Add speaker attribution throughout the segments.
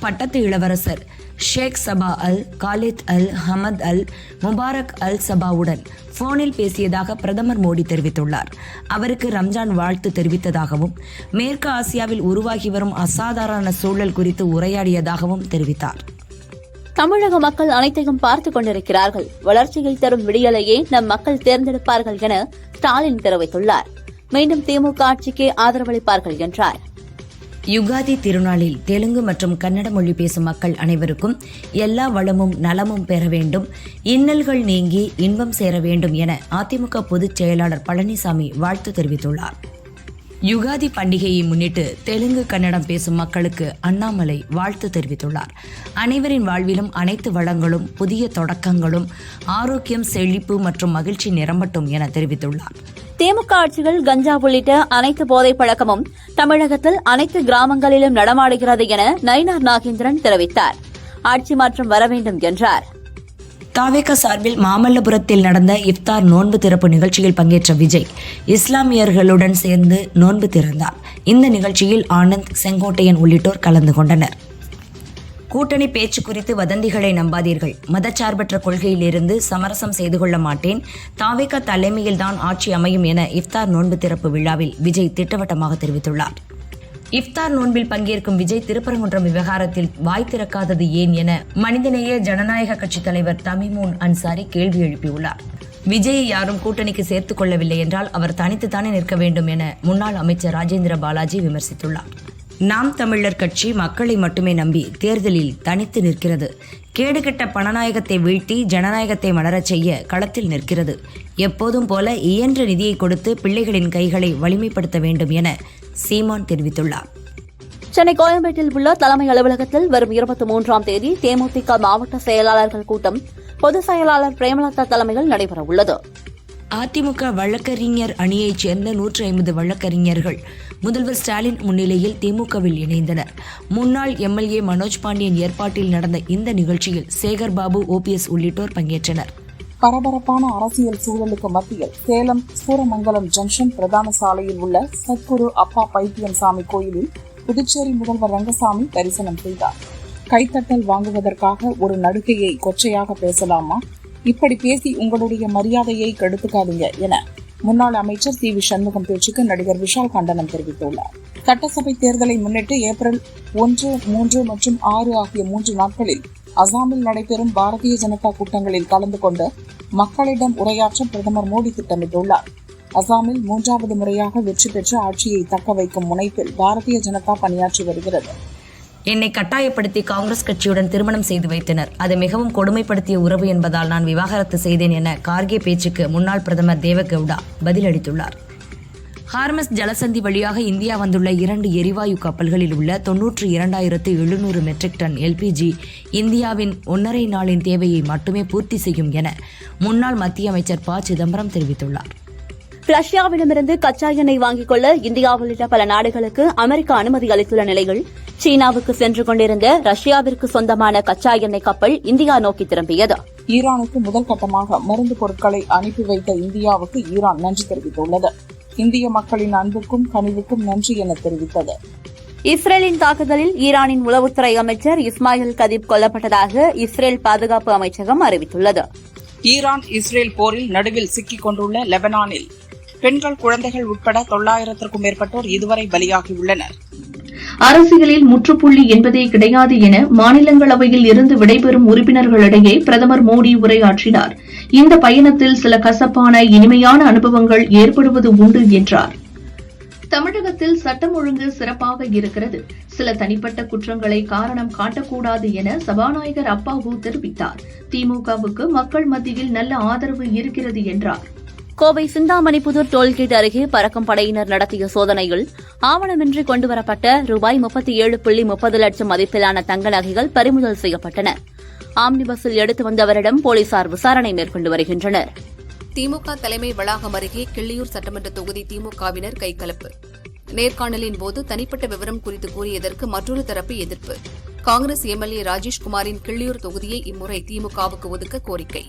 Speaker 1: பட்டத்து இளவரசர் ஷேக் சபா அல் காலித் அல் Hamad Al Mubarak அல் சபாவுடன் போனில் பேசியதாக பிரதமர் மோடி தெரிவித்துள்ளார். அவருக்கு ரம்ஜான் வாழ்த்து தெரிவித்ததாகவும் மேற்கு ஆசியாவில் உருவாகி வரும் அசாதாரண சூழல் குறித்து உரையாடியதாகவும் தெரிவித்தார்.
Speaker 2: தமிழக மக்கள் அனைத்தையும் பார்த்துக் கொண்டிருக்கிறார்கள். வளர்ச்சியை தரும் விடியலையே நம் மக்கள் தேர்ந்தெடுப்பார்கள் என ஸ்டாலின் தெரிவித்துள்ளார். மீண்டும் திமுக ஆட்சிக்கே ஆதரவளிப்பார்கள் என்றார்.
Speaker 1: யுகாதி திருநாளில் தெலுங்கு மற்றும் கன்னட மொழி பேசும் மக்கள் அனைவருக்கும் எல்லா வளமும் நலமும் பெற வேண்டும், இன்னல்கள் நீங்கி இன்பம் சேர வேண்டும் என அதிமுக பொதுச் செயலாளர் பழனிசாமி வாழ்த்து தெரிவித்துள்ளார். யுகாதி பண்டிகையை முன்னிட்டு தெலுங்கு கன்னடம் பேசும் மக்களுக்கு அண்ணாமலை வாழ்த்து தெரிவித்துள்ளார். அனைவரின் வாழ்விலும் அனைத்து வளங்களும் புதிய தொடக்கங்களும் ஆரோக்கியம் செழிப்பு மற்றும் மகிழ்ச்சி நிரம்பட்டும் என தெரிவித்துள்ளார்.
Speaker 2: திமுக ஆட்சிகள் கஞ்சா உள்ளிட்ட அனைத்து போதைப் பழக்கமும் தமிழகத்தில் அனைத்து கிராமங்களிலும் நடமாடுகிறது என நயினார் நாகேந்திரன் தெரிவித்தார். ஆட்சி மாற்றம் வர வேண்டும் என்றார்.
Speaker 1: தாவேக சார்பில் மாமல்லபுரத்தில் நடந்த இஃப்தார் நோன்பு திறப்பு நிகழ்ச்சியில் பங்கேற்ற விஜய் இஸ்லாமியர்களுடன் சேர்ந்து நோன்பு திறந்தார். இந்த நிகழ்ச்சியில் ஆனந்த், செங்கோட்டையன் உள்ளிட்டோர் கலந்து கொண்டனர். கூட்டணி பேச்சு குறித்து வதந்திகளை நம்பாதீர்கள், மதச்சார்பற்ற கொள்கையிலிருந்து சமரசம் செய்து கொள்ள மாட்டேன், தாவேக தலைமையில்தான் ஆட்சி அமையும் என இஃப்தார் நோன்பு திறப்பு விழாவில் விஜய் திட்டவட்டமாக தெரிவித்துள்ளார். இஃப்தார் நோன்பில் பங்கேற்கும் விஜய் திருப்பரங்குன்றம் விவகாரத்தில் வாய் திறக்காதது ஏன் என மனிதநேய ஜனநாயக கட்சித் தலைவர் தமிமுன் அன்சாரி கேள்வி எழுப்பியுள்ளார். விஜயை யாரும் கூட்டணிக்கு சேர்த்துக் கொள்ளவில்லை என்றால் அவர் தனித்துத்தானே நிற்க வேண்டும் என முன்னாள் அமைச்சர் ராஜேந்திர பாலாஜி விமர்சித்துள்ளார். நாம் தமிழர் கட்சி மக்களை மட்டுமே நம்பி தேர்தலில் தனித்து நிற்கிறது. கேடுகெட்ட பணநாயகத்தை வீழ்த்தி ஜனநாயகத்தை மலரச் செய்ய களத்தில் நிற்கிறது. எப்போதும் போல இயன்ற நிதியை கொடுத்து பிள்ளைகளின் கைகளை வலிமைப்படுத்த வேண்டும் என சீமான் தெரிவித்துள்ளார்.
Speaker 2: சென்னை கோயம்பேட்டில் உள்ள தலைமை அலுவலகத்தில் வரும் 23ஆம் தேதி தேமுதிக மாவட்ட செயலாளர்கள் கூட்டம் பொதுச் செயலாளர் பிரேமலதா தலைமையில் நடைபெறவுள்ளது.
Speaker 1: அதிமுக வழக்கறிஞர் அணியைச் சேர்ந்த 150 வழக்கறிஞர்கள் முதல்வர் ஸ்டாலின் முன்னிலையில் திமுகவில் இணைந்தனர். முன்னாள் எம்எல்ஏ மனோஜ் பாண்டியன் ஏற்பாட்டில் நடந்த இந்த நிகழ்ச்சியில் சேகர் பாபு, ஓபிஎஸ் உள்ளிட்டோர் பங்கேற்றனர்.
Speaker 3: பரபரப்பான அரசியல் சூழலுக்கு மத்தியில் சேலம் சூரமங்கலம் ஜங்ஷன் பிரதான சாலையில் உள்ள சத்குரு அப்பா பைத்தியம் சாமி கோயிலில் புதுச்சேரி முதல்வர் ரங்கசாமி தரிசனம் செய்தார். கைத்தட்டல் வாங்குவதற்காக ஒரு நடுகையை கொச்சையாக பேசலாமா? இப்படி பேசி உங்களுடைய மரியாதையை கெடுத்துக்காதீங்க என முன்னாள் அமைச்சர் சி வி சண்முகம் பேச்சுக்கு நடிகர் விஷால் கண்டனம் தெரிவித்துள்ளார். சட்டசபை தேர்தலை முன்னிட்டு ஏப்ரல் 1, 3 மற்றும் 6 ஆகிய 3 நாட்களில் அசாமில் நடைபெறும் பாரதிய ஜனதா கூட்டங்களில் கலந்து கொண்டு மக்களிடம் உரையாற்ற பிரதமர் மோடி திட்டமிட்டுள்ளார். அசாமில் 3வது முறையாக வெற்றி பெற்று ஆட்சியை தக்க வைக்கும் முனைப்பில் பாரதிய ஜனதா பணியாற்றி வருகிறது.
Speaker 1: என்னை கட்டாயப்படுத்தி காங்கிரஸ் கட்சியுடன் திருமணம் செய்து வைத்தனர். அது மிகவும் கொடுமைப்படுத்திய உறவு என்பதால் நான் விவாகரத்து செய்தேன் என கார்கே பேச்சுக்கு முன்னாள் பிரதமர் தேவகவுடா பதிலளித்துள்ளார். ஹார்மஸ் ஜலசந்தி வழியாக இந்தியா வந்துள்ள 2 எரிவாயு கப்பல்களில் உள்ள 92,700 மெட்ரிக் டன் எல்பிஜி இந்தியாவின் 1.5 நாளின் தேவையை மட்டுமே பூர்த்தி செய்யும் என முன்னாள் மத்திய அமைச்சர் ப. சிதம்பரம் தெரிவித்துள்ளார்.
Speaker 2: ரஷ்யாவிடமிருந்து கச்சா எண்ணெய் வாங்கிக் கொள்ள இந்தியா உள்ளிட்ட பல நாடுகளுக்கு அமெரிக்கா அனுமதி அளித்துள்ள நிலையில் சீனாவுக்கு சென்று கொண்டிருந்த ரஷ்யாவிற்கு சொந்தமான கச்சா எண்ணெய் கப்பல் இந்தியா நோக்கி திரும்பியது.
Speaker 3: ஈரானுக்கு முதல் கட்டமாக மருந்து பொருட்களை அனுப்பி வைத்த இந்தியாவுக்கு ஈரான் நன்றி தெரிவித்துள்ளது. இந்திய மக்களின் அன்புக்கும் கனிவுக்கும் நன்றி என தெரிவித்தது.
Speaker 2: இஸ்ரேலின் தாக்குதலில் ஈரானின் உளவுத்துறை அமைச்சர் இஸ்மாயில் கதீப் கொல்லப்பட்டதாக இஸ்ரேல் பாதுகாப்பு அமைச்சகம் அறிவித்துள்ளது.
Speaker 3: ஈரான் இஸ்ரேல் போரில் நடுவில் சிக்கிக் கொண்டுள்ள லெபனானில் பெண்கள், குழந்தைகள் உட்பட 900க்கும் மேற்பட்டோர் இதுவரை பலியாகியுள்ளனர்.
Speaker 4: அரசியலில் முற்றுப்புள்ளி என்பதே கிடையாது என மாநிலங்களவையில் இருந்து விடைபெறும் உறுப்பினர்களிடையே பிரதமர் மோடி உரையாற்றினார். இந்த பயணத்தில் சில கசப்பான இனிமையான அனுபவங்கள் ஏற்படுவது உண்டு என்றார். தமிழகத்தில் சட்டம் ஒழுங்கு சிறப்பாக இருக்கிறது. சில தனிப்பட்ட குற்றங்களை காரணம் காட்டக்கூடாது என சபாநாயகர் அப்பாவு தெரிவித்தார். திமுகவுக்கு மக்கள் மத்தியில் நல்ல ஆதரவு இருக்கிறது என்றார்.
Speaker 2: கோவை சிந்தாமணிப்புதூர் டோல்கேட் அருகே பறக்கும் படையினர் நடத்திய சோதனையில் ஆவணமின்றி கொண்டுவரப்பட்ட ரூபாய் 37.30 லட்சம் மதிப்பிலான தங்க நகைகள் பறிமுதல் செய்யப்பட்டன. ஆம்னி பஸ்ஸில் எடுத்து வந்தவரிடம் போலீசார் விசாரணை மேற்கொண்டு வருகின்றனர்.
Speaker 5: திமுக தலைமை வளாகம் அருகே கிள்ளியூர் சட்டமன்ற தொகுதி திமுகவினர் கைகலப்பு. நேர்காணலின் போது தனிப்பட்ட விவரம் குறித்து கூறியதற்கு மற்றொரு தரப்பு எதிர்ப்பு. காங்கிரஸ் எம்எல்ஏ ராஜேஷ்குமாரின் கிள்ளியூர் தொகுதியை இம்முறை திமுகவுக்கு ஒதுக்க கோரிக்கை.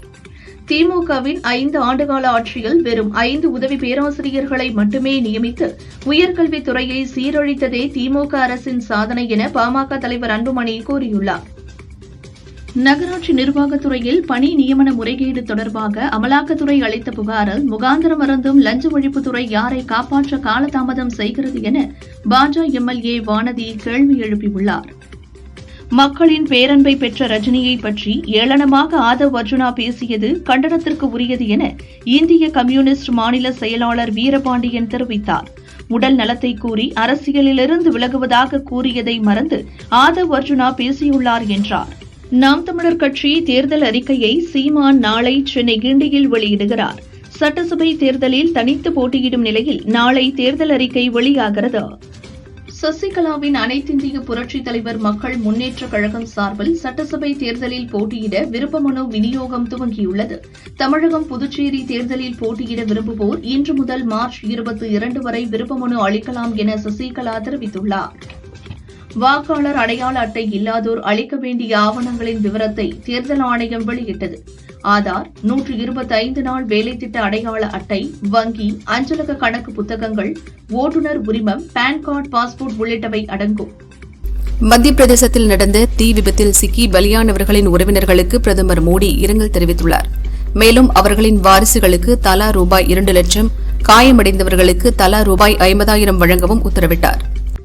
Speaker 4: திமுகவின் 5 ஆண்டுகால ஆட்சியில் வெறும் 5 உதவி பேராசிரியர்களை மட்டுமே நியமித்து உயர்கல்வித்துறையை சீரழித்ததே திமுக அரசின் சாதனை என பாமக தலைவர் அன்புமணி கூறியுள்ளார். நகராட்சி நிர்வாகத்துறையில் பணி நியமன முறைகேடு தொடர்பாக அமலாக்கத்துறை அளித்த புகாரில் முகாந்திரம் மறந்தும் லஞ்ச ஒழிப்புத்துறை யாரை காப்பாற்ற காலதாமதம் செய்கிறது என பாஜக எம்எல்ஏ வானதி கேள்வி எழுப்பியுள்ளார். மக்களின் பேரன்பை பெற்ற ரஜினியை பற்றி ஏளனமாக ஆதவ் அர்ஜுனா பேசியது கண்டனத்திற்கு உரியது என இந்திய கம்யூனிஸ்ட் மாநில செயலாளர் வீரபாண்டியன் தெரிவித்தார். உடல் நலத்தை கூறி அரசியலிலிருந்து விலகுவதாக கூறியதை மறந்து ஆதவ் அர்ஜுனா பேசியுள்ளார் என்றார். நாம் தமிழர் கட்சி தேர்தல் அறிக்கையை சீமான் நாளை சென்னை கிண்டியில் வெளியிடுகிறார். சட்டசபை தேர்தலில் தனித்து போட்டியிடும் நிலையில் நாளை தேர்தல் அறிக்கை வெளியாகிறது. சசிகலாவின் அனைத்திந்திய புரட்சித் தலைவர் மக்கள் முன்னேற்றக் கழகம் சார்பில் சட்டசபை தேர்தலில் போட்டியிட விருப்ப மனு விநியோகம் துவங்கியுள்ளது. தமிழகம், புதுச்சேரி தேர்தலில் போட்டியிட விரும்புவோர் இன்று முதல் மார்ச் 22 வரை விருப்ப மனு அளிக்கலாம் என சசிகலா தெரிவித்துள்ளார். வாக்காளர் அடையாள அட்டை இல்லாதோர் அளிக்க வேண்டிய ஆவணங்களின் விவரத்தை தேர்தல் ஆணையம் வெளியிட்டது. ஆதார், 125 நாள் வேலைத்திட்ட அடையாள அட்டை, வங்கி, அஞ்சலக கணக்கு புத்தகங்கள், ஓட்டுநர் உரிமம், பான் கார்டு, பாஸ்போர்ட் உள்ளிட்டவை அடங்கும்.
Speaker 5: மத்திய பிரதேசத்தில் நடந்த தீ விபத்தில் சிக்கி பலியானவர்களின் உறவினர்களுக்கு பிரதமர் மோடி இரங்கல் தெரிவித்துள்ளார். மேலும் அவர்களின் வாரிசுகளுக்கு தலா ரூபாய் 2 லட்சம், காயமடைந்தவர்களுக்கு தலா ரூபாய் 50,000 வழங்கவும் உத்தரவிட்டார்.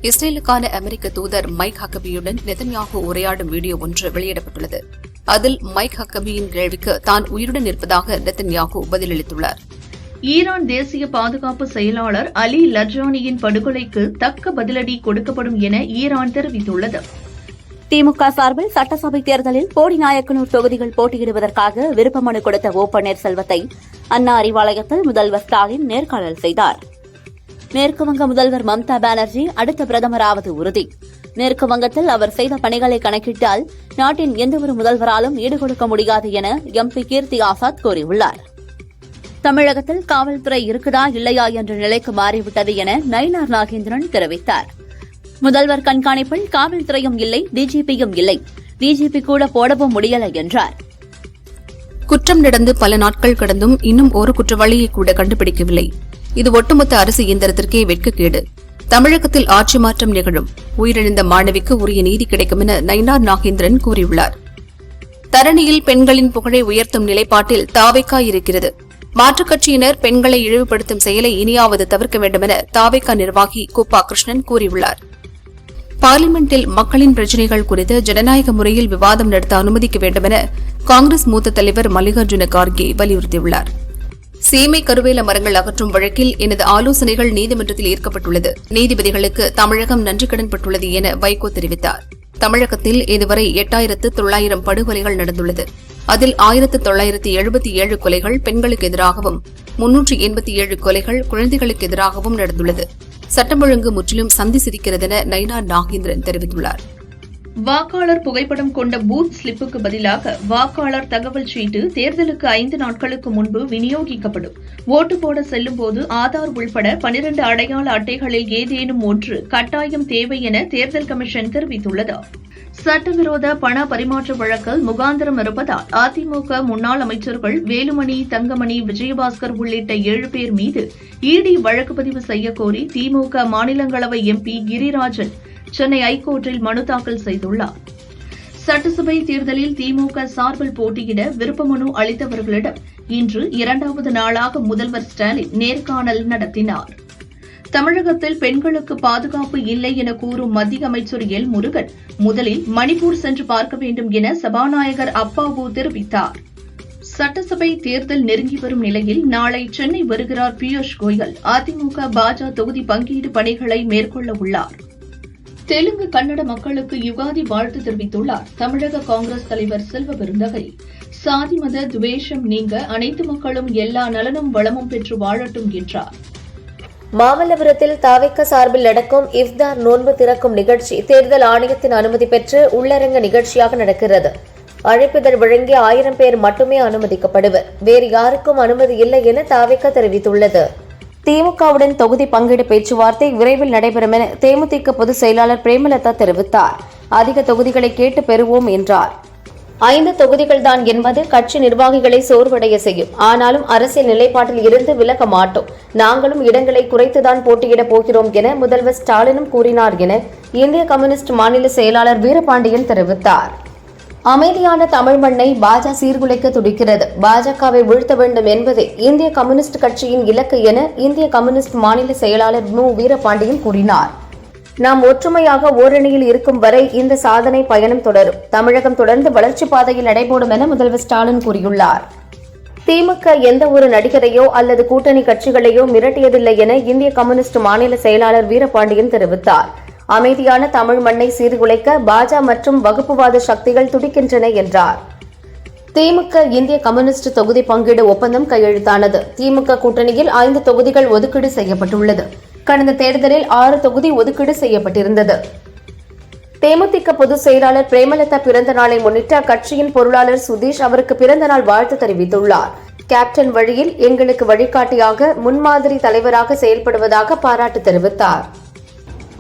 Speaker 5: இஸ்ரேலுக்கான அமெரிக்க தூதர் மைக் ஹக்கபியுடன் நெதன்யாகு உரையாடும் வீடியோ ஒன்று வெளியிடப்பட்டுள்ளது. அதில் மைக் ஹக்கபியின் கேள்விக்கு தான் உயிருடன் இருப்பதாக நெதன்யாகு பதிலளித்துள்ளார்.
Speaker 4: ஈரான் தேசிய பாதுகாப்பு செயலாளர் அலி லர்ஜானியின் படுகொலைக்கு தக்க பதிலடி கொடுக்கப்படும் என ஈரான் தெரிவித்துள்ளது.
Speaker 2: திமுக சார்பில் சட்டசபை தேர்தலில் போடிநாயக்கனூர் தொகுதிகள் போட்டியிடுவதற்காக விருப்ப மனு கொடுத்த ஓ பன்னீர்செல்வத்தை அண்ணா அறிவாலயத்தில் முதல்வர் ஸ்டாலின் நேர்காணல் செய்தார். மேற்குவங்க முதல்வர் மம்தா பானர்ஜி அடுத்த பிரதமராவது உறுதி. மேற்கு வங்கத்தில் அவர் செய்த பணிகளை கணக்கிட்டால் நாட்டின் எந்தவொரு முதல்வராலும் ஈடுகொடுக்க முடியாது என எம்பி கீர்த்தி ஆசாத் கூறியுள்ளார். தமிழகத்தில் காவல்துறை இருக்குதா இல்லையா என்ற நிலைக்கு மாறிவிட்டது என நயினார் நாகேந்திரன் தெரிவித்தார். முதல்வர் கண்காணிப்பில் காவல்துறையும் இல்லை, டிஜிபியும் இல்லை, டிஜிபி கூட போடவும் முடியலை என்றார்.
Speaker 5: குற்றம் நடந்து பல நாட்கள் கடந்தும் இன்னும் ஒரு குற்றவாளியை கூட கண்டுபிடிக்கவில்லை. இது ஒட்டுமொத்த அரசு இயந்திரத்திற்கே வெட்கக்கேடு. தமிழகத்தில் ஆட்சி மாற்றம் நிகழும். உயிரிழந்த மாணவிக்கு உரிய நீதி கிடைக்கும் என நயினார் நாகேந்திரன் கூறியுள்ளார். தரணியில் பெண்களின் புகழை உயர்த்தும் நிலைப்பாட்டில் தாவேகா இருக்கிறது. மாற்றுக் கட்சியினர் பெண்களை இழிவுபடுத்தும் செயலை இனியாவது தவிர்க்க வேண்டும் என தாவேகா நிர்வாகி குப்பா கிருஷ்ணன் கூறியுள்ளார். பார்லிமெண்டில் மக்களின் பிரச்சினைகள் குறித்து ஜனநாயக முறையில் விவாதம் நடத்த அனுமதிக்க வேண்டும் என காங்கிரஸ் மூத்த தலைவர் மல்லிகார்ஜுன கார்கே வலியுறுத்தியுள்ளார். சீமை கருவேல மரங்கள் அகற்றும் வழக்கில் எனது ஆலோசனைகள் நீதிமன்றத்தில் ஏற்கப்பட்டுள்ளது. நீதிபதிகளுக்கு தமிழகம் நன்றி கடன்பட்டுள்ளது என வைகோ தெரிவித்தார். தமிழகத்தில் இதுவரை 8,900 படுகொலைகள் நடந்துள்ளது. அதில் 1,977 கொலைகள் பெண்களுக்கு எதிராகவும் 387 கொலைகள் குழந்தைகளுக்கு எதிராகவும் நடந்துள்ளது. சட்டம் ஒழுங்கு முற்றிலும் சந்தி சிரிக்கிறதென நயினார் நாகேந்திரன் தெரிவித்துள்ளார்.
Speaker 4: வாக்காளர் புகைப்படம் கொண்ட பூத் ஸ்லிப்புக்கு பதிலாக வாக்காளர் தகவல் சீட்டு தேர்தலுக்கு 5 நாட்களுக்கு முன்பு விநியோகிக்கப்படும். ஓட்டு போட செல்லும்போது ஆதார் உள்பட 12 அடையாள அட்டைகளில் ஏதேனும் ஒன்று கட்டாயம் தேவை என தேர்தல் கமிஷன் தெரிவித்துள்ளது. சட்டவிரோத பண பரிமாற்ற வழக்கில் முகாந்திரம் இருப்பதால் அதிமுக முன்னாள் அமைச்சர்கள் வேலுமணி, தங்கமணி, விஜயபாஸ்கர் உள்ளிட்ட 7 பேர் மீது இடி வழக்கு பதிவு செய்யக்கோரி திமுக மாநிலங்களவை எம்பி கிரிராஜன் சென்னை ஐகோர்ட்டில் மனு தாக்கல் செய்துள்ளார். சட்டசபை தேர்தலில் திமுக சார்பில் போட்டியிட விருப்ப மனு அளித்தவர்களிடம் இன்று 2வது நாளாக முதல்வர் ஸ்டாலின் நேர்காணல் நடத்தினார். தமிழகத்தில் பெண்களுக்கு பாதுகாப்பு இல்லை என கூறும் மத்திய அமைச்சர் எல் முருகன் முதலில் மணிப்பூர் சென்று பார்க்க வேண்டும் என சபாநாயகர் அப்பாவு தெரிவித்தார். சட்டசபை தேர்தல் நெருங்கி வரும் நிலையில் நாளை சென்னை வருகிறார் பியூஷ் கோயல். அதிமுக, பாஜக தொகுதி பங்கீடு பணிகளை மேற்கொள்ள உள்ளார். தெலுங்கு, கன்னட மக்களுக்கு யுகாதி வாழ்த்து தெரிவித்துள்ளார் தமிழக காங்கிரஸ் தலைவர் செல்வ பெருந்தகை. சாதி மத துவேஷம் நீங்க அனைத்து மக்களும் எல்லா நலனும் வளமும் பெற்று வாழட்டும் என்றார்.
Speaker 6: மாமல்லபுரத்தில் தாவேகா சார்பில் நடக்கும் இஃப்தார் நோன்பு திறக்கும் நிகழ்ச்சி தேர்தல் ஆணையத்தின் அனுமதி பெற்று உள்ளரங்க நிகழ்ச்சியாக நடக்கிறது. அழைப்பிதழ் வழங்கிய 1000 பேர் மட்டுமே அனுமதிக்கப்படுவர். வேறு யாருக்கும் அனுமதி இல்லை என தாவேகா தெரிவித்துள்ளது.
Speaker 1: திமுகவுடன் தொகுதி பங்கீடு பேச்சுவார்த்தை விரைவில் நடைபெறும் என தேமுதிக பொதுச் செயலாளர் பிரேமலதா தெரிவித்தார். அதிக தொகுதிகளை கேட்டு பெறுவோம் என்றார்.
Speaker 6: 5 தொகுதிகள்தான் என்பது கட்சி நிர்வாகிகளை சோர்வடைய செய்யும். ஆனாலும் அரசியல் நிலைப்பாட்டில் இருந்து விலக மாட்டோம். நாங்களும் இடங்களை குறைத்துதான் போட்டியிடப் போகிறோம் என முதல்வர் ஸ்டாலினும் கூறினார் என இந்திய கம்யூனிஸ்ட் மாநில செயலாளர் வீரபாண்டியன் தெரிவித்தார். அமைதியான தமிழ் மண்ணை பாஜக சீர்குலைக்க துடிக்கிறது. பாஜகவை வீழ்த்த வேண்டும் என்பதே இந்திய கம்யூனிஸ்ட் கட்சியின் இலக்கு என இந்திய கம்யூனிஸ்ட் மாநில செயலாளர் மு. வீரபாண்டியன் கூறினார். நாம் ஒற்றுமையாக ஓரணியில் இருக்கும் வரை இந்த சாதனை பயணம் தொடரும். தமிழகம் தொடர்ந்து வளர்ச்சி பாதையில் நடைபோடும் என முதல்வர் ஸ்டாலின் கூறியுள்ளார். திமுக எந்த ஒரு நடிகரையோ அல்லது கூட்டணி கட்சிகளையோ மிரட்டியதில்லை என இந்திய கம்யூனிஸ்ட் மாநில செயலாளர் வீரபாண்டியன் தெரிவித்தார். அமைதியான தமிழ் மண்ணை சீர்குலைக்க பாஜக மற்றும் வகுப்புவாத சக்திகள் துடிக்கின்றன என்றார். திமுக இந்திய கம்யூனிஸ்ட் தொகுதி பங்கீடு ஒப்பந்தம் கையெழுத்தானது. திமுக கூட்டணியில் 5 தொகுதிகள் ஒதுக்கீடு செய்யப்பட்டுள்ளது. கடந்த தேர்தலில் 6 தொகுதி ஒதுக்கீடு செய்யப்பட்டிருந்தது. தேமுதிக பொதுச் செயலாளர் பிரேமலதா பிறந்த நாளை முன்னிட்டு அக்கட்சியின் பொருளாளர் சுதீஷ் அவருக்கு பிறந்த நாள் வாழ்த்து தெரிவித்துள்ளார். கேப்டன் வழியில் எங்களுக்கு வழிகாட்டியாக முன்மாதிரி தலைவராக செயல்படுவதாக பாராட்டு தெரிவித்தார்.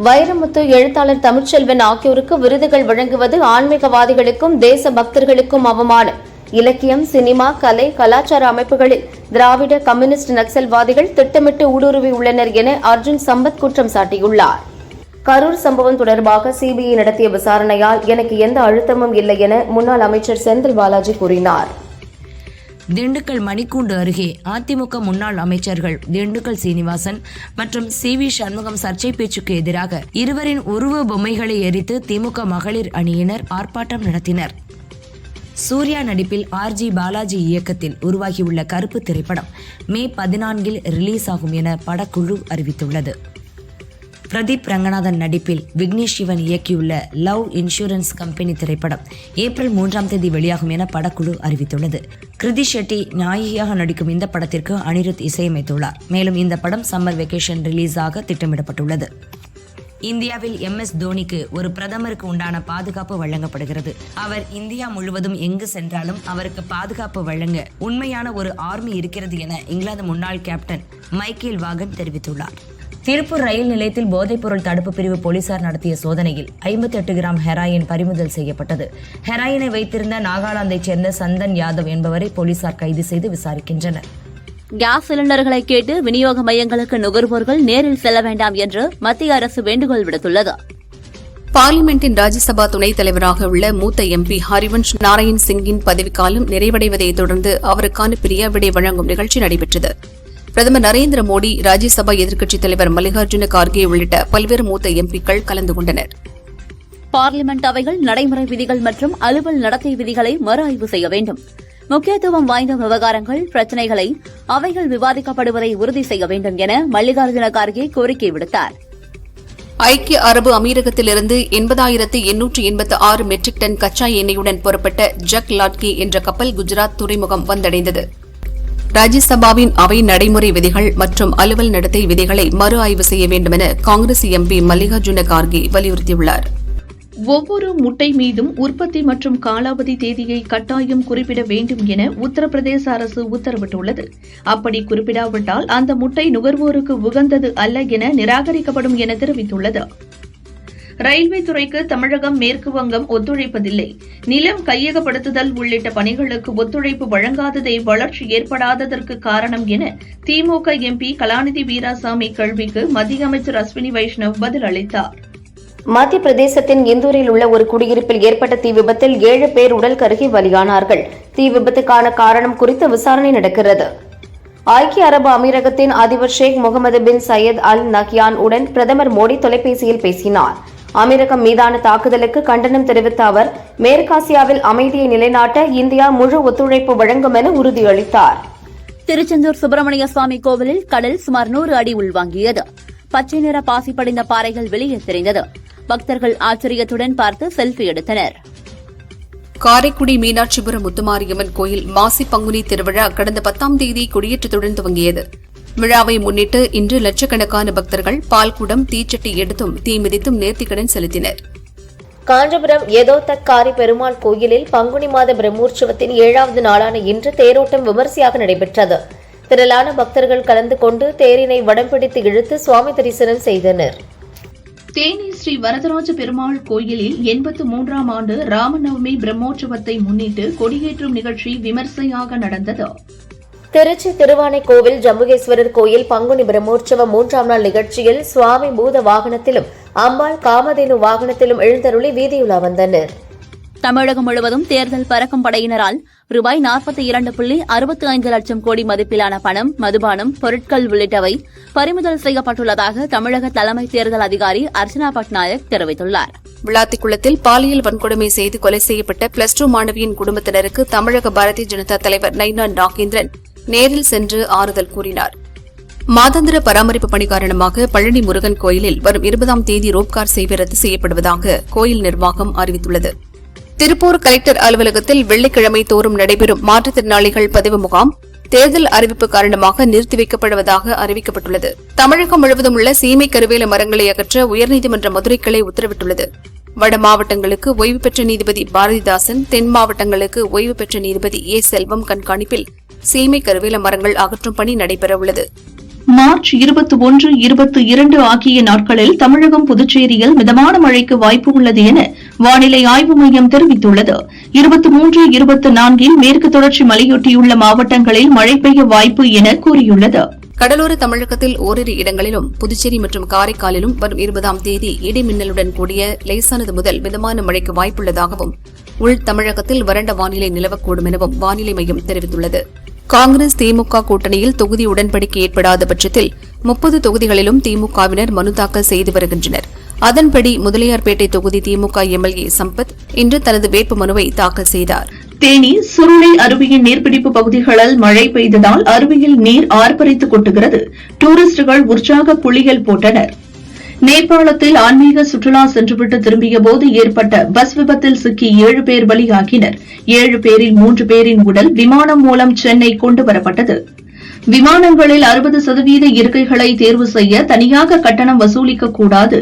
Speaker 6: வைரமுத்து, எழுத்தாளர் தமிழ்ச்செல்வன் ஆகியோருக்கு விருதுகள் வழங்குவது ஆன்மீகவாதிகளுக்கும் தேச பக்தர்களுக்கும் அவமானம். இலக்கியம், சினிமா, கலை, கலாச்சார அமைப்புகளில் திராவிட கம்யூனிஸ்ட் நக்சல்வாதிகள் திட்டமிட்டு ஊடுருவி உள்ளனர் என அர்ஜுன் சம்பத் குற்றம் சாட்டியுள்ளார். கரூர் சம்பவம் தொடர்பாக சிபிஐ நடத்திய விசாரணையால் எனக்கு எந்த அழுத்தமும் இல்லை என முன்னாள் அமைச்சர் செந்தில் பாலாஜி கூறினார்.
Speaker 1: திண்டுக்கல் மணிக்கூண்டு அருகே அதிமுக முன்னாள் அமைச்சர்கள் திண்டுக்கல் சீனிவாசன் மற்றும் சி.வி. சண்முகம் சர்ச்சை பேச்சுக்கு எதிராக இருவரின் உருவ பொம்மைகளை எரித்து திமுக மகளிர் அணியினர் ஆர்ப்பாட்டம் நடத்தினர். சூர்யா நடிப்பில் ஆர்.ஜி. பாலாஜி இயக்கத்தில் உருவாகியுள்ள கருப்பு திரைப்படம் மே 14 ரிலீஸ் ஆகும் என படக்குழு அறிவித்துள்ளது. பிரதீப் ரங்கநாதன் நடிப்பில் விக்னேஷ் சிவன் இயக்கியுள்ள லவ் இன்சூரன்ஸ் கம்பெனி திரைப்படம் ஏப்ரல் 3 வெளியாகும் என படக்குழு அறிவித்துள்ளது. கிருதி ஷெட்டி நாயகியாக நடிக்கும் இந்த படத்திற்கு அனிருத் இசையமைத்துள்ளார். மேலும் இந்த படம் சம்மர் வெக்கேஷன் ரிலீஸ் ஆக திட்டமிடப்பட்டுள்ளது. இந்தியாவில் MS தோனிக்கு ஒரு பிரதமருக்கு உண்டான பாதுகாப்பு வழங்கப்படுகிறது. அவர் இந்தியா முழுவதும் எங்கு சென்றாலும் அவருக்கு பாதுகாப்பு வழங்க உண்மையான ஒரு ஆர்மி இருக்கிறது என இங்கிலாந்து முன்னாள் கேப்டன் மைக்கேல் வாகன் தெரிவித்துள்ளார். திருப்பூர் ரயில் நிலையத்தில் போதைப்பொருள் தடுப்பு பிரிவு போலீசார் நடத்திய சோதனையில் 58 கிராம் ஹெராயின் பறிமுதல் செய்யப்பட்டது. ஹெராயினை வைத்திருந்த நாகாலாந்தைச் சேர்ந்த சந்தன் யாதவ் என்பவரை போலீசார் கைது செய்து விசாரிக்கின்றனர்.
Speaker 2: கேஸ் சிலிண்டர்களை கேட்டு விநியோக மையங்களுக்கு நுகர்வோர்கள் நேரில் செல்ல வேண்டாம் என்று மத்திய அரசு வேண்டுகோள் விடுத்துள்ளது.
Speaker 5: பார்லிமெண்டின் ராஜ்யசபா துணைத் தலைவராக உள்ள மூத்த MP ஹரிவன்ஷ் நாராயண் சிங்கின் பதவிக்காலம் நிறைவடைவதை தொடர்ந்து அவருக்கான பிரியாவிடை வழங்கும் நிகழ்ச்சி நடைபெற்றது. பிரதமர் நரேந்திர மோடி, ராஜ்யசபா எதிர்க்கட்சித் தலைவர் மல்லிகார்ஜுன கார்கே உள்ளிட்ட பல்வேறு மூத்த MPக்கள் கலந்து கொண்டனர்.
Speaker 2: பார்லிமெண்ட் அவைகள் நடைமுறை விதிகள் மற்றும் அலுவல் நடத்தை விதிகளை மறு ஆய்வு செய்ய வேண்டும். முக்கியத்துவம் வாய்ந்த விவகாரங்கள், பிரச்சினைகளை அவைகள் விவாதிக்கப்படுவதை உறுதி செய்ய வேண்டும் என மல்லிகார்ஜுன கார்கே கோரிக்கை விடுத்தார்.
Speaker 5: ஐக்கிய அரபு அமீரகத்திலிருந்து 80,886 மெட்ரிக் டன் கச்சா எண்ணெயுடன் புறப்பட்ட ஜக் லாட்கி என்ற கப்பல் குஜராத் துறைமுகம் வந்தடைந்தது. ராஜ்யசபாவின் அவை நடைமுறை விதிகள் மற்றும் அலுவல் நடத்தை விதிகளை மறு ஆய்வு செய்ய வேண்டும் என காங்கிரஸ் MP மல்லிகார்ஜுன கார்கே வலியுறுத்தியுள்ளார்.
Speaker 4: ஒவ்வொரு முட்டை மீதும் உற்பத்தி மற்றும் காலாவதி தேதியை கட்டாயம் குறிப்பிட வேண்டும் என உத்தரப்பிரதேச அரசு உத்தரவிட்டுள்ளது. அப்படி குறிப்பிடாவிட்டால் அந்த முட்டை நுகர்வோருக்கு உகந்தது அல்ல என நிராகரிக்கப்படும் என தெரிவித்துள்ளது. ரயில்வே துறைக்கு தமிழகம், மேற்கு வங்கம் ஒத்துழைப்பதில்லை. நிலம் கையகப்படுத்துதல் உள்ளிட்ட பணிகளுக்கு ஒத்துழைப்பு வழங்காததே வளர்ச்சி ஏற்படாததற்கு காரணம் என திமுக MP கலாநிதி வீராசாமி கேள்விக்கு மத்திய அமைச்சர் அஸ்வினி வைஷ்ணவ் பதில் அளித்தார்.
Speaker 6: மத்திய பிரதேசத்தின் இந்தூரில் உள்ள ஒரு குடியிருப்பில் ஏற்பட்ட தீ விபத்தில் 7 பேர் உடல் கருகி பலியானார்கள். தீ விபத்துக்கான காரணம் குறித்து விசாரணை நடக்கிறது. ஐக்கிய அரபு அமீரகத்தின் அதிபர் ஷேக் முகமது பின் சையத் அல் நஹ்யான் உடன் பிரதமர் மோடி தொலைபேசியில் பேசினார். அமெரிக்கம் மீதான தாக்குதலுக்கு கண்டனம் தெரிவித்த அவர், மேற்காசியாவில் அமைதியை நிலைநாட்ட இந்தியா முழு ஒத்துழைப்பு வழங்கும் என உறுதியளித்தார்.
Speaker 2: திருச்செந்தூர் சுப்பிரமணிய சுவாமி கோவிலில் கடல் சுமார் 100 அடி உள்வாங்கியது. பச்சை நிற பாசி படிந்த பாறைகள் வெளியே தெரிந்தது. பக்தர்கள் ஆச்சரியத்துடன் பார்த்து செல்ஃபி எடுத்தனர்.
Speaker 5: காரைக்குடி மீனாட்சிபுரம் முத்துமாரியம்மன் கோயில் மாசி பங்குனி திருவிழா கடந்த 10ஆம் தேதி கொடியேற்றத்துடன் துவங்கியது. விழாவை முன்னிட்டு இன்று லட்சக்கணக்கான பக்தர்கள் பால்குடம், தீச்சட்டி எடுத்தும் தீ மிதித்தும் நேர்த்திக்கடன் செலுத்தினர்.
Speaker 6: காஞ்சிபுரம் எதோத்தக்காரி பெருமாள் கோயிலில் பங்குனி மாத பிரம்மோற்சவத்தின் 7வது நாளான இன்று தேரோட்டம் விமரிசையாக நடைபெற்றது. திரளான பக்தர்கள் கலந்து கொண்டு தேரினை வடம் பிடித்து இழுத்து சுவாமி தரிசனம் செய்தனர்.
Speaker 4: தேனி ஸ்ரீ வரதராஜ பெருமாள் கோயிலில் 83ஆம் ஆண்டு ராமநவமி பிரம்மோற்சவத்தை முன்னிட்டு கொடியேற்றும் நிகழ்ச்சி விமர்சையாக நடந்தது.
Speaker 6: திருச்சி திருவானைக்கோவில் ஜம்புகேஸ்வரர் கோயில் பங்குனி பிரம்மோற்சவம் 3ஆம் நாள் நிகழ்ச்சியில் சுவாமி பூத வாகனத்திலும் அம்பாள் காமதேனு வாகனத்திலும் எழுந்தருளி வீதியுலா வந்தனர்.
Speaker 2: தமிழகம் முழுவதும் தேர்தல் பறக்கும் படையினரால் ரூபாய் 42.65 லட்சம் கோடி மதிப்பிலான பணம், மதுபானம், பொருட்கள் உள்ளிட்டவை பறிமுதல் செய்யப்பட்டுள்ளதாக தமிழக தலைமை தேர்தல் அதிகாரி அர்ச்சனா பட்நாயக் தெரிவித்துள்ளார்.
Speaker 5: விளாத்திக்குளத்தில் பாலியல் வன்கொடுமை செய்து கொலை செய்யப்பட்ட +2 மாணவியின் குடும்பத்தினருக்கு தமிழக பாரதிய ஜனதா தலைவர் நைனா நாகேந்திரன் நேரில் சென்று ஆறுதல் கூறினார். மாதாந்திர பராமரிப்பு பணி காரணமாக பழனி முருகன் கோயிலில் வரும் 20ஆம் தேதி ரோப்கார் சேவை ரத்து செய்யப்படுவதாக கோயில் நிர்வாகம் அறிவித்துள்ளது. திருப்பூர் கலெக்டர் அலுவலகத்தில் வெள்ளிக்கிழமை தோறும் நடைபெறும் மாற்றுத்திறனாளிகள் பதிவு முகாம் தேர்தல் அறிவிப்பு காரணமாக நிறுத்தி வைக்கப்படுவதாக அறிவிக்கப்பட்டுள்ளது. தமிழகம் முழுவதும் உள்ள சீமை கருவேல மரங்களை அகற்ற உயர்நீதிமன்ற மதுரை கிளை உத்தரவிட்டுள்ளது. வட மாவட்டங்களுக்கு ஓய்வு பெற்ற நீதிபதி பாரதிதாசன், தென் மாவட்டங்களுக்கு ஓய்வு பெற்ற நீதிபதி ஏ. செல்வம் கண்காணிப்பில் சீமை கருவேல மரங்கள் அகற்றும் பணி நடைபெறவுள்ளது.
Speaker 4: மார்ச் 21, 22 ஆகிய நாட்களில் தமிழகம், புதுச்சேரியில் மிதமான மழைக்கு வாய்ப்பு உள்ளது என வானிலை ஆய்வு மையம் தெரிவித்துள்ளது. 23, 24 மேற்கு தொடர்ச்சி மலையொட்டியுள்ள மாவட்டங்களில் மழை பெய்ய வாய்ப்பு என கூறியுள்ளது.
Speaker 5: கடலோர தமிழகத்தில் ஓரிரு இடங்களிலும் புதுச்சேரி மற்றும் காரைக்காலிலும் வரும் 20ஆம் தேதி இடி மின்னலுடன் கூடிய லேசானது முதல் மிதமான மழைக்கு வாய்ப்புள்ளதாகவும் உள் தமிழகத்தில் வறண்ட வானிலை நிலவக்கூடும் எனவும் வானிலை மையம் தெரிவித்துள்ளது. காங்கிரஸ் திமுக கூட்டணியில் தொகுதி உடன்படிக்கை ஏற்படாத பட்சத்தில் 30 தொகுதிகளிலும் திமுகவினர் மனு தாக்கல் செய்து வருகின்றனர். அதன்படி முதலியார்பேட்டை தொகுதி திமுக எம்எல்ஏ சம்பத் இன்று தனது வேட்புமனுவை தாக்கல் செய்தார்.
Speaker 4: தேனி சுருளை அருவியின் நீர்பிடிப்பு பகுதிகளில் மழை பெய்ததால் அருவியில் நீர் ஆர்ப்பரித்து கொட்டுகிறது. டூரிஸ்டுகள் உற்சாக குளியல் போட்டனர். நேபாளத்தில் ஆன்மீக சுற்றுலா சென்றுவிட்டு திரும்பியபோது ஏற்பட்ட பஸ் விபத்தில் சிக்கி 7 பேர் பலியாகினர். 7 பேரில் 3 பேரின் உடல் விமானம் மூலம் சென்னை கொண்டுவரப்பட்டது. விமானங்களில் 60% இருக்கைகளை தேர்வு செய்ய தனியாக கட்டணம் வசூலிக்கக்கூடாது.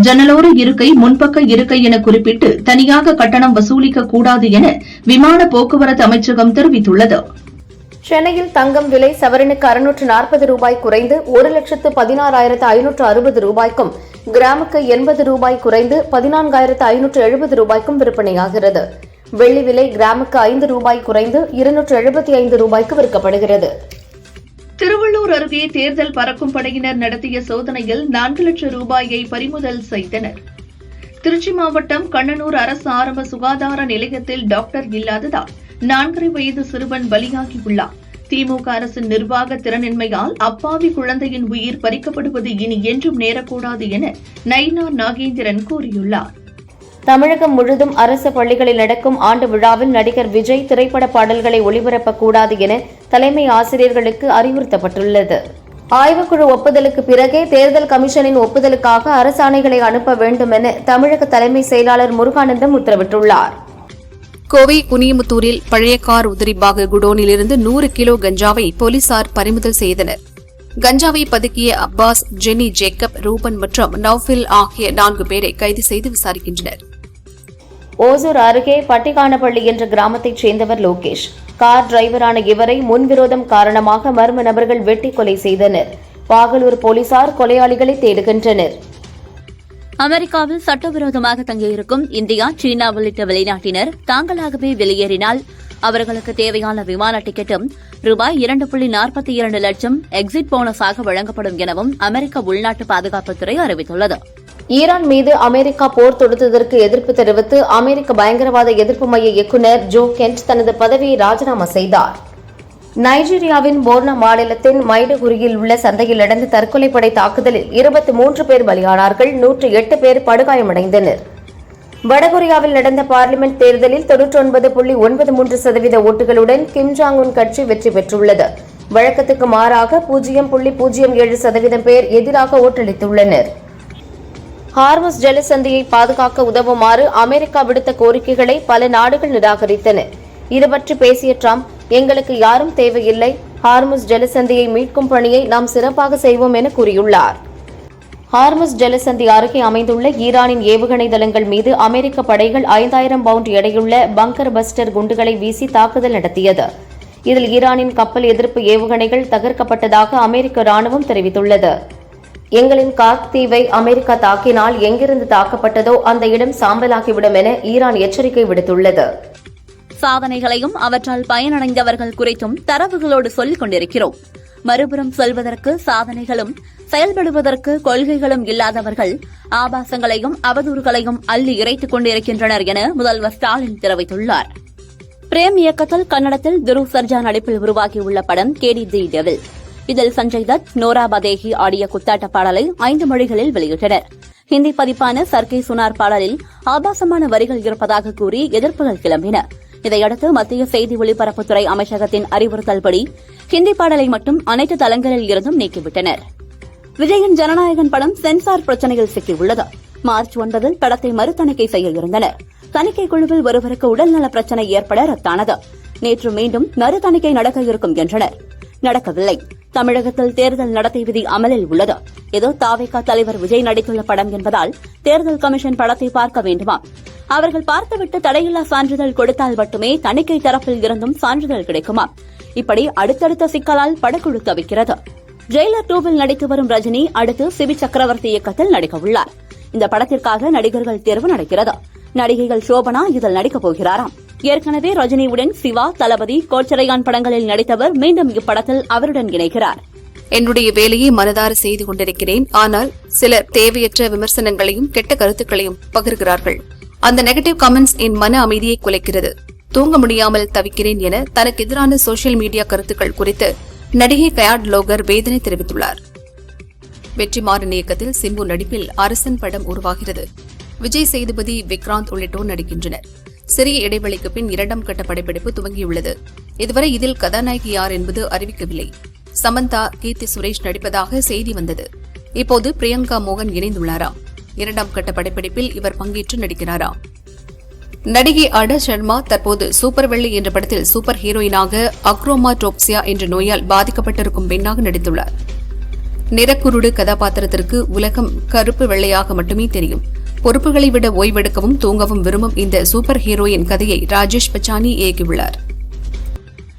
Speaker 4: ஜன்னலோர இருக்கை, முன்பக்க இருக்கை என குறிப்பிட்டு தனியாக கட்டணம் வசூலிக்கக்கூடாது என விமான போக்குவரத்து அமைச்சகம் தெரிவித்துள்ளது.
Speaker 6: சென்னையில் தங்கம் விலை சவரனுக்கு 640 ரூபாய் குறைந்து 1,16,560 ரூபாய்க்கும், கிராமுக்கு 80 ரூபாய் குறைந்து 14,570 ரூபாய்க்கும் விற்பனையாகிறது. வெள்ளி விலை கிராமுக்கு 5 ரூபாய் குறைந்து 275 ரூபாய்க்கு விற்கப்படுகிறது.
Speaker 4: திருவள்ளூர் அருகே தேர்தல் பறக்கும் படையினர் நடத்திய சோதனையில் 4 லட்சம் ரூபாயை பறிமுதல் செய்தனர். திருச்சி மாவட்டம் கண்ணனூர் அரசு ஆரம்ப சுகாதார நிலையத்தில் டாக்டர் இல்லாததால் 4 வயது சிறுவன் பலியாகியுள்ளார். திமுக அரசின் நிர்வாக திறனின்மையால் அப்பாவி குழந்தையின் உயிர் பறிக்கப்படுவது இனி என்றும் நேரக்கூடாது என நைனா நாகேந்திரன் கூறியுள்ளார்.
Speaker 6: தமிழகம் முழுதும் அரசு பள்ளிகளில் நடக்கும் ஆண்டு விழாவில் நடிகர் விஜய் திரைப்பட பாடல்களை ஒளிபரப்பக்கூடாது என தலைமை ஆசிரியர்களுக்கு அறிவுறுத்தப்பட்டுள்ளது. ஆய்வுக்குழு ஒப்புதலுக்கு பிறகே தேர்தல் கமிஷனின் ஒப்புதலுக்காக அரசாணைகளை அனுப்ப வேண்டும் என தமிழக தலைமை செயலாளர் முருகானந்தம் உத்தரவிட்டுள்ளார்.
Speaker 5: கோவை குனியமுத்தூரில் பழைய கார் உதிரிபாக குடோனிலிருந்து 100 கிலோ கஞ்சாவை போலீசார் பறிமுதல் செய்தனர். கஞ்சாவை பதுக்கிய அப்பாஸ், ஜெனி ஜேக்கப், ரூபன் மற்றும் நௌஃபில் ஆகிய 4 பேரை கைது செய்து விசாரிக்கின்றனர்.
Speaker 6: ஓசூர் அருகே பட்டிகானப்பள்ளி என்ற கிராமத்தைச் சேர்ந்தவர் லோகேஷ். கார் டிரைவரான இவரை முன்விரோதம் காரணமாக மர்ம நபர்கள் வெட்டி கொலை செய்தனர். பாகலூர் போலீசார் கொலையாளிகளை தேடுகின்றனர்.
Speaker 2: அமெரிக்காவில் சட்டவிரோதமாக தங்கியிருக்கும் இந்தியா, சீனா உள்ளிட்ட வெளிநாட்டினர் தாங்களாகவே வெளியேறினால் அவர்களுக்கு தேவையான விமான டிக்கெட்டும் ரூபாய் 2.42 லட்சம் எக்ஸிட் போனஸாக வழங்கப்படும் எனவும் அமெரிக்க உள்நாட்டு பாதுகாப்புத்துறை அறிவித்துள்ளது.
Speaker 6: ஈரான் மீது அமெரிக்கா போர் தொடுத்ததற்கு எதிர்ப்பு தெரிவித்து அமெரிக்க பயங்கரவாத எதிர்ப்பு மைய இயக்குநர் ஜோ கென்ட் தனது பதவியை ராஜினாமா செய்தார். நைஜீரியாவின் போர்னோ மாநிலத்தின் மைடுகுரியில் உள்ள சந்தையில் நடந்த தற்கொலைப்படை தாக்குதலில் 23 பேர் பலியானார்கள், 108 பேர் படுகாயமடைந்தனர். வடகொரியாவில் நடந்த பார்லிமெண்ட் தேர்தலில் 99.93% ஓட்டுகளுடன் கிம் ஜாங் உன் கட்சி வெற்றி பெற்றுள்ளது. வழக்கத்துக்கு மாறாக 0.07% பேர் எதிராக ஓட்டளித்துள்ளனர். ஹார்முஸ் ஜலசந்தியை பாதுகாக்க உதவுமாறு அமெரிக்கா விடுத்த கோரிக்கைகளை பல நாடுகள் நிராகரித்தன. இதுபற்றி பேசிய ட்ரம்ப், எங்களுக்கு யாரும் தேவையில்லை, ஹார்முஸ் ஜலசந்தியை மீட்கும் பணியை நாம் சிறப்பாக செய்வோம் என கூறியுள்ளார். ஹார்முஸ் ஜலசந்தி அருகே அமைந்துள்ள ஈரானின் ஏவுகணை தளங்கள் மீது அமெரிக்க படைகள் 5000 பவுண்ட் எடையுள்ள பங்கர் பஸ்டர் குண்டுகளை வீசி தாக்குதல் நடத்தியது. இதில் ஈரானின் கப்பல் எதிர்ப்பு ஏவுகணைகள் தகர்க்கப்பட்டதாக அமெரிக்க ராணுவம் தெரிவித்துள்ளது. எங்களின் கார்க் தீவை அமெரிக்கா தாக்கினால் எங்கிருந்து தாக்கப்பட்டதோ அந்த இடம் சாம்பலாகிவிடும் என ஈரான் எச்சரிக்கை விடுத்துள்ளது.
Speaker 2: சாதனைகளையும் அவற்றால் பயனடைந்தவர்கள் குறித்தும் தரவுகளோடு சொல்லிக் கொண்டிருக்கிறோம். மறுபுறம் சொல்வதற்கு சாதனைகளும் செயல்படுவதற்கு கொள்கைகளும் இல்லாதவர்கள் ஆபாசங்களையும் அவதூறுகளையும் அள்ளி இறைத்துக் கொண்டிருக்கின்றனர் என முதல்வர் ஸ்டாலின் தெரிவித்துள்ளார். பிரேம் இயக்கத்தில் கன்னடத்தில் துருவ் சர்ஜா நடிப்பில் உருவாகியுள்ள படம் கேடி தி டெவில். இதில் சஞ்சய் தத், நோரா பதேகி ஆடிய குத்தாட்ட பாடலை 5 மொழிகளில் வெளியிட்டனர். ஹிந்தி பதிப்பான சர்க்கே சுனார் பாடலில் ஆபாசமான வரிகள் இருப்பதாக கூறி எதிர்ப்புகள் கிளம்பின. இதையடுத்து மத்திய செய்தி ஒலிபரப்புத்துறை அமைச்சகத்தின் அறிவுறுத்தல்படி ஹிந்தி பாடலை மட்டும் அனைத்து தளங்களில் இருந்தும் நீக்கிவிட்டனர். விஜயின் ஜனநாயகன் படம் சென்சார் பிரச்சினையில் சிக்கியுள்ளது. மார்ச் 9 படத்தை மறுதணிக்கை செய்ய இருந்தனர். தணிக்கை குழுவில் ஒருவருக்கு உடல்நல பிரச்சினை ஏற்பட ரத்தானது. நேற்று மீண்டும் மறுதணிக்கை நடக்க இருக்கும் என்றனர். நடக்கவில்லை. தமிழகத்தில் தேர்தல் நடத்தை விதி அமலில் உள்ளது. இது தாவேகா தலைவர் விஜய் நடித்துள்ள படம் என்பதால் தேர்தல் கமிஷன் படத்தை பார்க்க வேண்டுமா? அவர்கள் பார்த்துவிட்டு தடையில்லா சான்றிதழ் கொடுத்தால் மட்டுமே தணிக்கை தரப்பில் இருந்தும் சான்றிதழ் கிடைக்குமா? இப்படி அடுத்தடுத்த சிக்கலால் படக்குழு தவிக்கிறது. ஜெயிலர் 2வில் நடித்து வரும் ரஜினி அடுத்து சிபி சக்கரவர்த்தி இயக்கத்தில் நடிக்கவுள்ளார். இந்த படத்திற்காக நடிகர்கள் தேர்வு நடக்கிறது. நடிகைகள் சோபனா இதில் நடிக்கப் போகிறாராம். ஏற்கனவே ரஜினியுடன் சிவா, தளபதி, கோச்சரையான் படங்களில் நடித்தவர் மீண்டும் இப்படத்தில் அவருடன் இணைகிறார்.
Speaker 5: என்னுடைய வேலையை மனதார செய்து கொண்டிருக்கிறேன். ஆனால் சிலர் தேவையற்ற விமர்சனங்களையும் கெட்ட கருத்துக்களையும் பகிர்கிறார்கள். அந்த நெகட்டிவ் கமெண்ட்ஸ் என் மன அமைதியை குலைக்கிறது. தூங்க முடியாமல் தவிக்கிறேன் என தனக்கு எதிரான சோசியல் மீடியா கருத்துக்கள் குறித்து நடிகை கயாட் லோகர் வேதனை தெரிவித்துள்ளார். வெற்றிமாறன் இயக்கத்தில் சிம்பு நடிப்பில் அரசன் படம் உருவாகிறது. விஜய் சேதுபதி, விக்ராந்த் உள்ளிட்டோர் நடிக்கின்றனர். சிறிய இடைவெளிக்கு பின் 2ஆம் கட்ட படப்பிடிப்பு துவங்கியுள்ளது. இதுவரை இதில் கதாநாயகி யார் என்பது அறிவிக்கவில்லை. சமந்தா, கீர்த்தி சுரேஷ் நடிப்பதாக செய்தி வந்தது. இப்போது பிரியங்கா மோகன் இணைந்துள்ளாராம். 2ஆம் கட்ட படப்பிடிப்பில் இவர் பங்கேற்று நடிக்கிறாராம். நடிகை அட சர்மா தற்போது சூப்பர் வெள்ளி என்ற படத்தில் சூப்பர் ஹீரோயினாக அக்ரோமாடோப்சியா என்ற நோயால் பாதிக்கப்பட்டிருக்கும் பெண்ணாக நடித்துள்ளார். நிறக்குருடு கதாபாத்திரத்திற்கு உலகம் கருப்பு வெள்ளையாக மட்டுமே தெரியும். பொறுப்புகளை விட ஓய்வெடுக்கவும் தூங்கவும் விரும்பும் இந்த சூப்பர் ஹீரோயின் கதையை ராஜேஷ் பச்சானி இயக்கியுள்ளார்.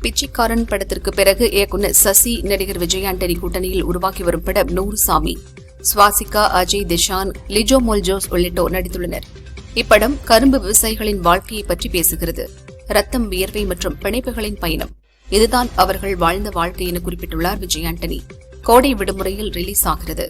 Speaker 5: பிச்சைக்காரன் படத்திற்கு பிறகு இயக்குநர் சசி, நடிகர் விஜய் ஆண்டனி கூட்டணியில் உருவாக்கி வரும் படம் 100 சாமி. ஸ்வாசிகா, அஜய் திஷான், லிஜோ மோல்ஜோஸ் உள்ளிட்டோர் நடித்துள்ளனர். இப்படம் கரும்பு விவசாயிகளின் வாழ்க்கையை பற்றி பேசுகிறது. ரத்தம், வியர்வை மற்றும் பிணைப்புகளின் பயணம், இதுதான் அவர்கள் வாழ்ந்த வாழ்க்கை என குறிப்பிட்டுள்ளார் விஜய் ஆண்டனி. கோடை விடுமுறையில் ரிலீஸ் ஆகிறது.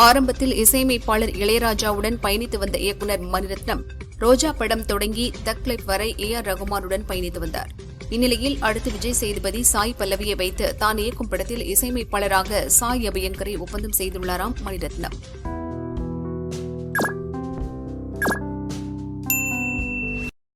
Speaker 5: ஆரம்பத்தில் இசையமைப்பாளர் இளையராஜாவுடன் பயணித்து வந்த இயக்குநர் மணிரத்னம் ரோஜா படம் தொடங்கி தக் லைஃப் வரை AR ரகுமானுடன் பயணித்து வந்தார். இந்நிலையில் அடுத்து விஜய் சேதுபதி, சாய் பல்லவியை வைத்து தான் இயக்கும் படத்தில் இசையமைப்பாளராக சாய் அபியங்கரை ஒப்பந்தம் செய்துள்ளாராம் மணிரத்னம்.